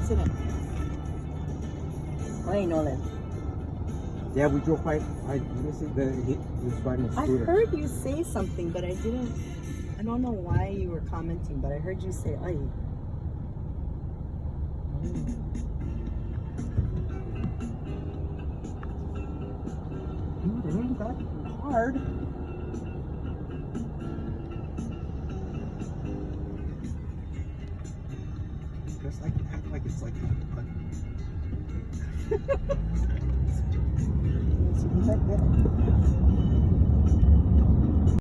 Sit down. Hey, Nolan. Yeah, we drove by. You see he was riding a I scooter. heard you say something, but I didn't. I don't know why you were commenting, but I heard you say, "Ay." Dude, it ain't that hard. Just like act like it's like